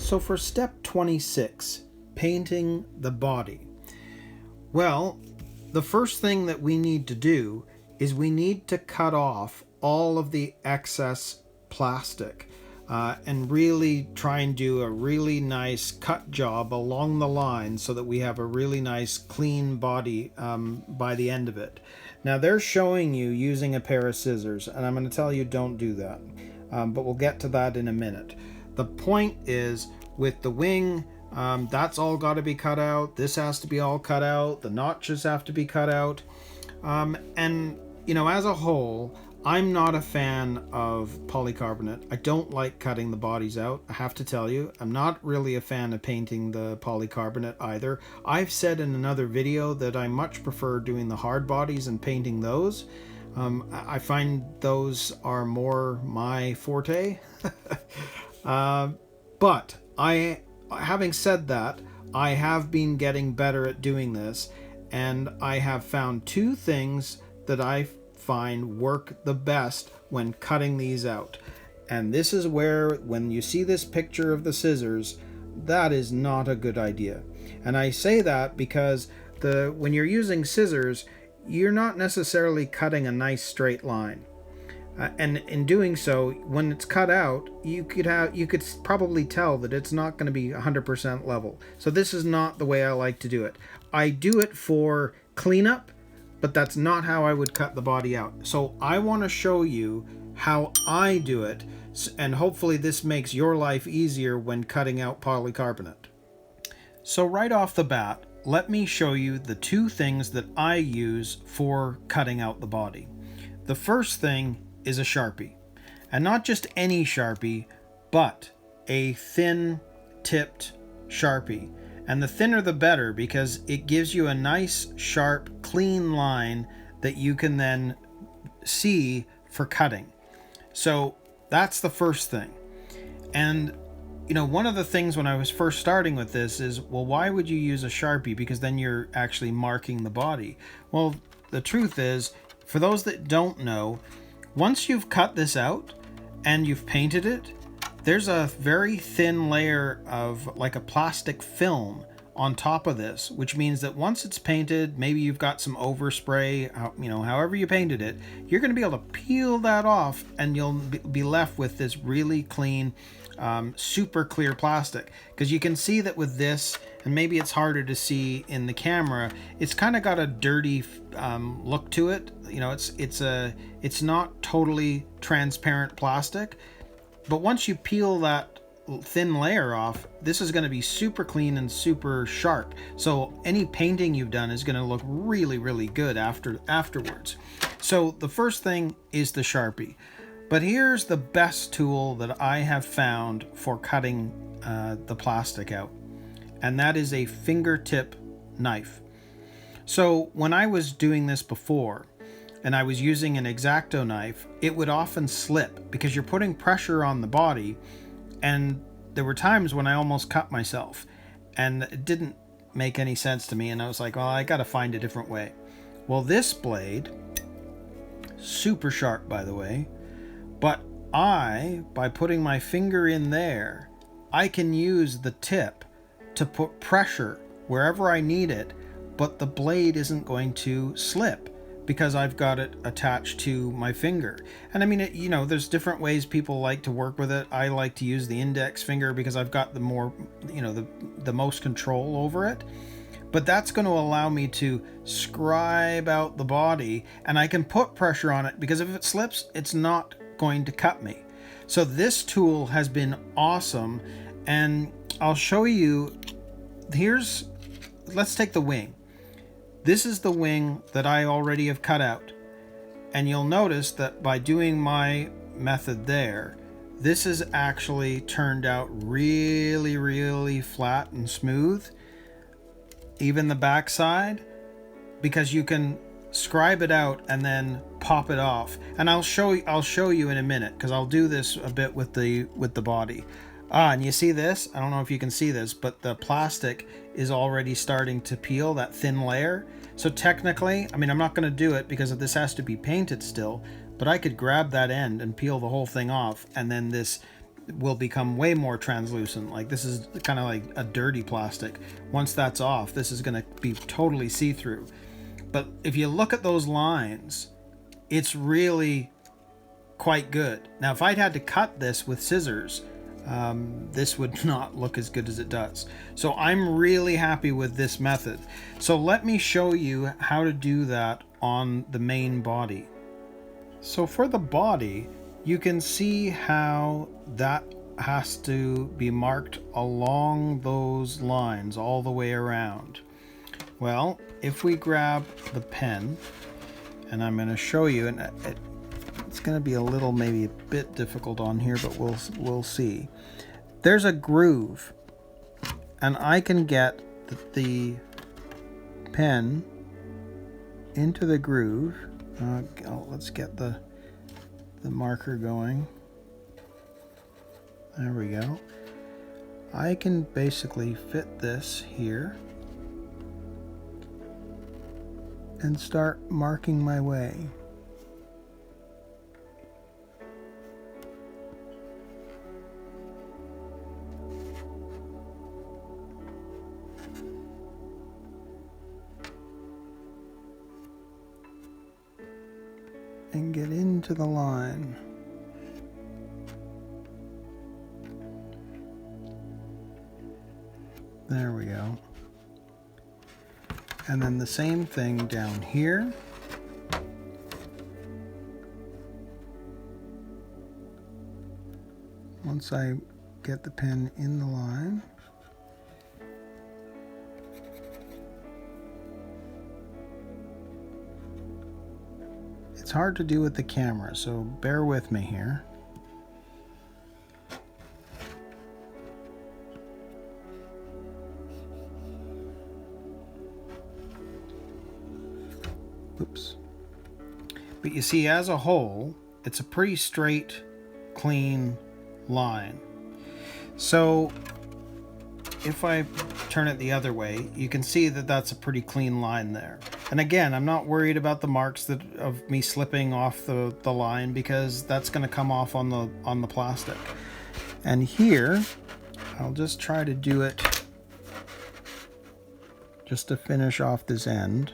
So for step 26, painting the body. Well, the first thing that we need to do is we need to cut off all of the excess plastic and really try and do a really nice cut job along the line so that we have a really nice clean body by the end of it. Now they're showing you using a pair of scissors, and I'm going to tell you don't do that, but we'll get to that in a minute. The point is, with the wing, that's all got to be cut out. This has to be all cut out. The notches have to be cut out. And, you know, as a whole, I'm not a fan of polycarbonate. I don't like cutting the bodies out. I have to tell you, I'm not really a fan of painting the polycarbonate either. I've said in another video that I much prefer doing the hard bodies and painting those. I find those are more my forte. But having said that, I have been getting better at doing this, and I have found two things that I find work the best when cutting these out. And this is where, when you see this picture of the scissors, that is not a good idea. And I say that because when you're using scissors, you're not necessarily cutting a nice straight line. And in doing so, when it's cut out, you could probably tell that it's not going to be 100% level. So this is not the way I like to do it. I do it for cleanup, but that's not how I would cut the body out. So I want to show you how I do it, and hopefully this makes your life easier when cutting out polycarbonate. So right off the bat, let me show you the two things that I use for cutting out the body. The first thing is a Sharpie, and not just any Sharpie, but a thin tipped Sharpie. And the thinner the better, because it gives you a nice sharp clean line that you can then see for cutting. So that's the first thing. And you know, one of the things when I was first starting with this is, well, why would you use a Sharpie? Because then you're actually marking the body. Well, the truth is, for those that don't know, once you've cut this out and you've painted it, there's a very thin layer of like a plastic film on top of this, which means that once it's painted, maybe you've got some overspray, you know, however you painted it, you're going to be able to peel that off and you'll be left with this really clean, super clear plastic. Because you can see that with this, and maybe it's harder to see in the camera, it's kind of got a dirty look to it. You know, it's not totally transparent plastic, but once you peel that thin layer off, this is going to be super clean and super sharp. So any painting you've done is going to look really, really good afterwards. So the first thing is the Sharpie. But here's the best tool that I have found for cutting the plastic out, and that is a fingertip knife. So when I was doing this before, and I was using an X-Acto knife, it would often slip because you're putting pressure on the body, and there were times when I almost cut myself, and it didn't make any sense to me, and I was like, well, I gotta find a different way. Well, this blade, super sharp by the way, but by putting my finger in there, I can use the tip to put pressure wherever I need it, but the blade isn't going to slip because I've got it attached to my finger. And I mean, you know, there's different ways people like to work with it. I like to use the index finger because I've got the more, you know, the most control over it. But that's going to allow me to scribe out the body, and I can put pressure on it because if it slips, it's not going to cut me. So this tool has been awesome, and I'll show you. Let's take the wing. This is the wing that I already have cut out, and you'll notice that by doing my method there, this has actually turned out really, really flat and smooth, even the back side, because you can scribe it out and then pop it off. And I'll show you in a minute, because I'll do this a bit with the body. And you see this? I don't know if you can see this, but the plastic is already starting to peel, that thin layer. So technically, I mean, I'm not going to do it because this has to be painted still, but I could grab that end and peel the whole thing off, and then this will become way more translucent. Like this is kind of like a dirty plastic. Once that's off, this is going to be totally see-through. But if you look at those lines, it's really quite good. Now, if I'd had to cut this with scissors, this would not look as good as it does. So I'm really happy with this method. So let me show you how to do that on the main body. So for the body, you can see how that has to be marked along those lines all the way around. Well, if we grab the pen, and I'm going to show you, and it's going to be a little, maybe a bit difficult on here, but we'll see. There's a groove, and I can get the pen into the groove. Let's get the marker going. There we go. I can basically fit this here and start marking my way. And get into the line. There we go. And then the same thing down here. Once I get the pen in the line. It's hard to do with the camera, so bear with me here. Oops. But you see, as a whole, it's a pretty straight, clean line. So if I turn it the other way, you can see that that's a pretty clean line there. And again, I'm not worried about the marks of me slipping off the line, because that's going to come off on the plastic. And here, I'll just try to do it just to finish off this end.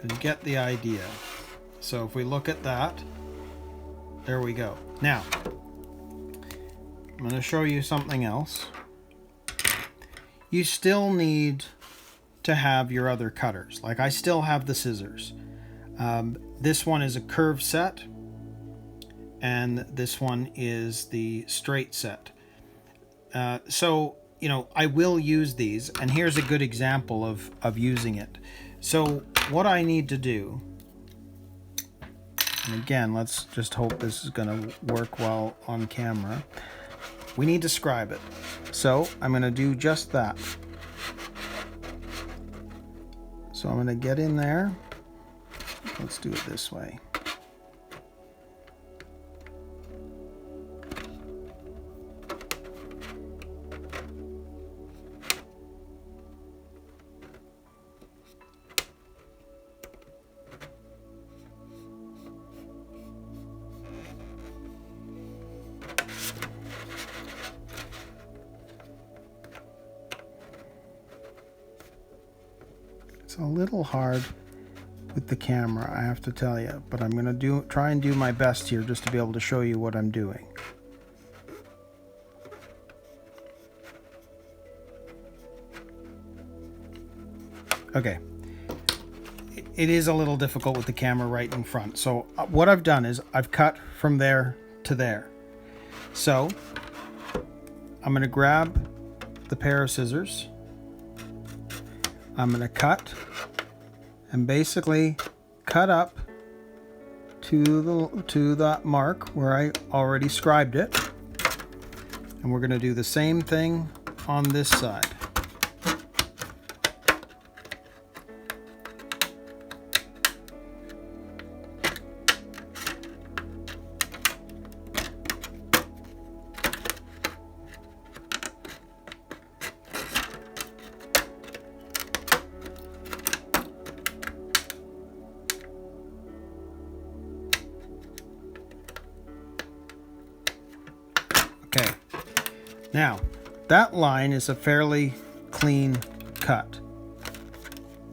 You get the idea. So if we look at that, there we go. Now, I'm going to show you something else. You still need to have your other cutters. Like I still have the scissors. This one is a curve set, and this one is the straight set. So, you know, I will use these, and here's a good example of using it. So what I need to do, and again, let's just hope this is going to work well on camera. We need to scribe it. So I'm going to do just that. So I'm going to get in there. Let's do it this way. It's a little hard with the camera, I have to tell you, but I'm going to try and do my best here just to be able to show you what I'm doing. Okay. It is a little difficult with the camera right in front. So what I've done is I've cut from there to there. So I'm going to grab the pair of scissors. I'm going to cut and basically cut up to that mark where I already scribed it. And we're going to do the same thing on this side. Now, that line is a fairly clean cut.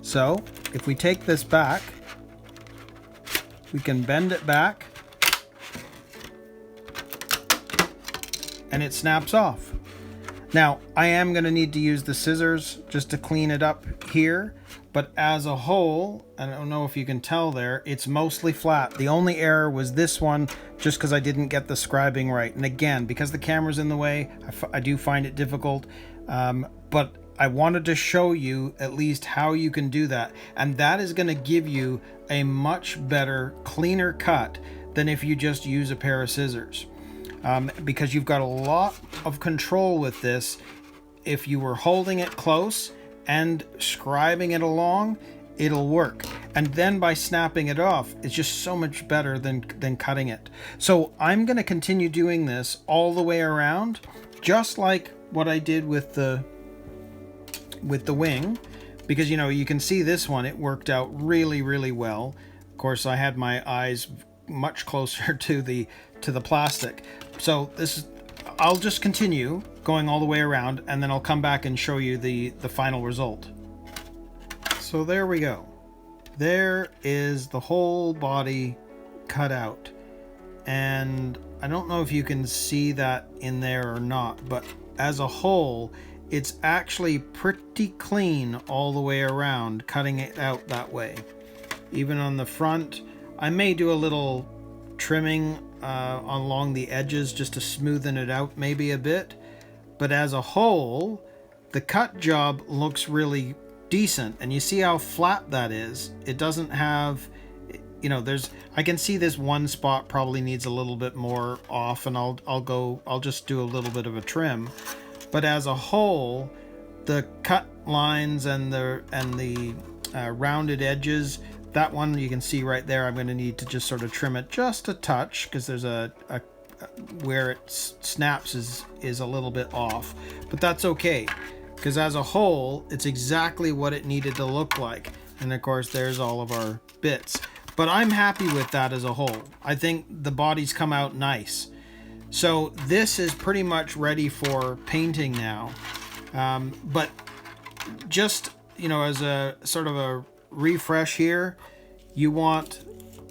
So, if we take this back, we can bend it back and it snaps off. Now, I am going to need to use the scissors just to clean it up here, but as a whole, I don't know if you can tell there, it's mostly flat. The only error was this one, just because I didn't get the scribing right. And again, because the camera's in the way, I do find it difficult, but I wanted to show you at least how you can do that. And that is going to give you a much better, cleaner cut than if you just use a pair of scissors. Because you've got a lot of control with this. If you were holding it close and scribing it along, it'll work. And then by snapping it off, it's just so much better than cutting it. So I'm going to continue doing this all the way around, just like what I did with the wing, because you know, you can see this one, it worked out really, really well. Of course, I had my eyes much closer to the plastic. So I'll just continue going all the way around, and then I'll come back and show you the final result. So there we go. There is the whole body cut out. And I don't know if you can see that in there or not, but as a whole, it's actually pretty clean all the way around, cutting it out that way. Even on the front, I may do a little trimming along the edges just to smoothen it out maybe a bit, but as a whole, the cut job looks really decent. And you see how flat that is. It doesn't have, you know, I can see this one spot probably needs a little bit more off, and I'll just do a little bit of a trim. But as a whole, the cut lines and the rounded edges, that one you can see right there, I'm going to need to just sort of trim it just a touch, because there's where it snaps is a little bit off. But that's okay, because as a whole, it's exactly what it needed to look like. And of course, there's all of our bits. But I'm happy with that as a whole. I think the body's come out nice. So this is pretty much ready for painting now. But just, you know, as a sort of a refresh here, you want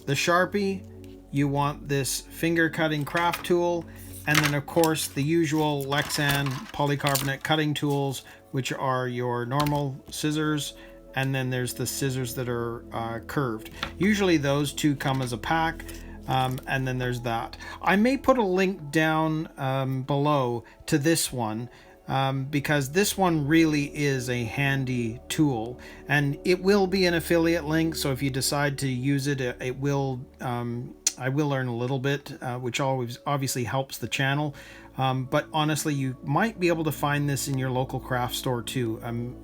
the Sharpie, you want this finger cutting craft tool, and then of course the usual Lexan polycarbonate cutting tools, which are your normal scissors, and then there's the scissors that are curved. Usually those two come as a pack. And then there's that. I may put a link down below to this one, because this one really is a handy tool, and it will be an affiliate link. So if you decide to use it, it will. I will earn a little bit, which always obviously helps the channel. But honestly, you might be able to find this in your local craft store too.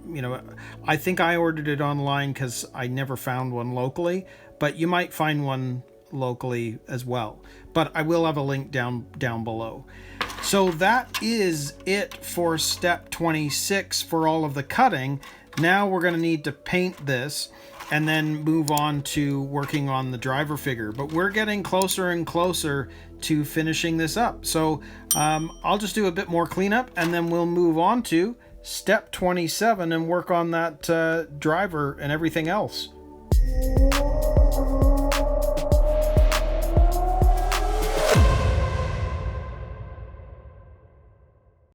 You know, I think I ordered it online because I never found one locally, but you might find one locally as well. But I will have a link down below. So that is it for step 26 for all of the cutting. Now we're going to need to paint this and then move on to working on the driver figure. But we're getting closer and closer to finishing this up. So I'll just do a bit more cleanup, and then we'll move on to step 27 and work on that driver and everything else.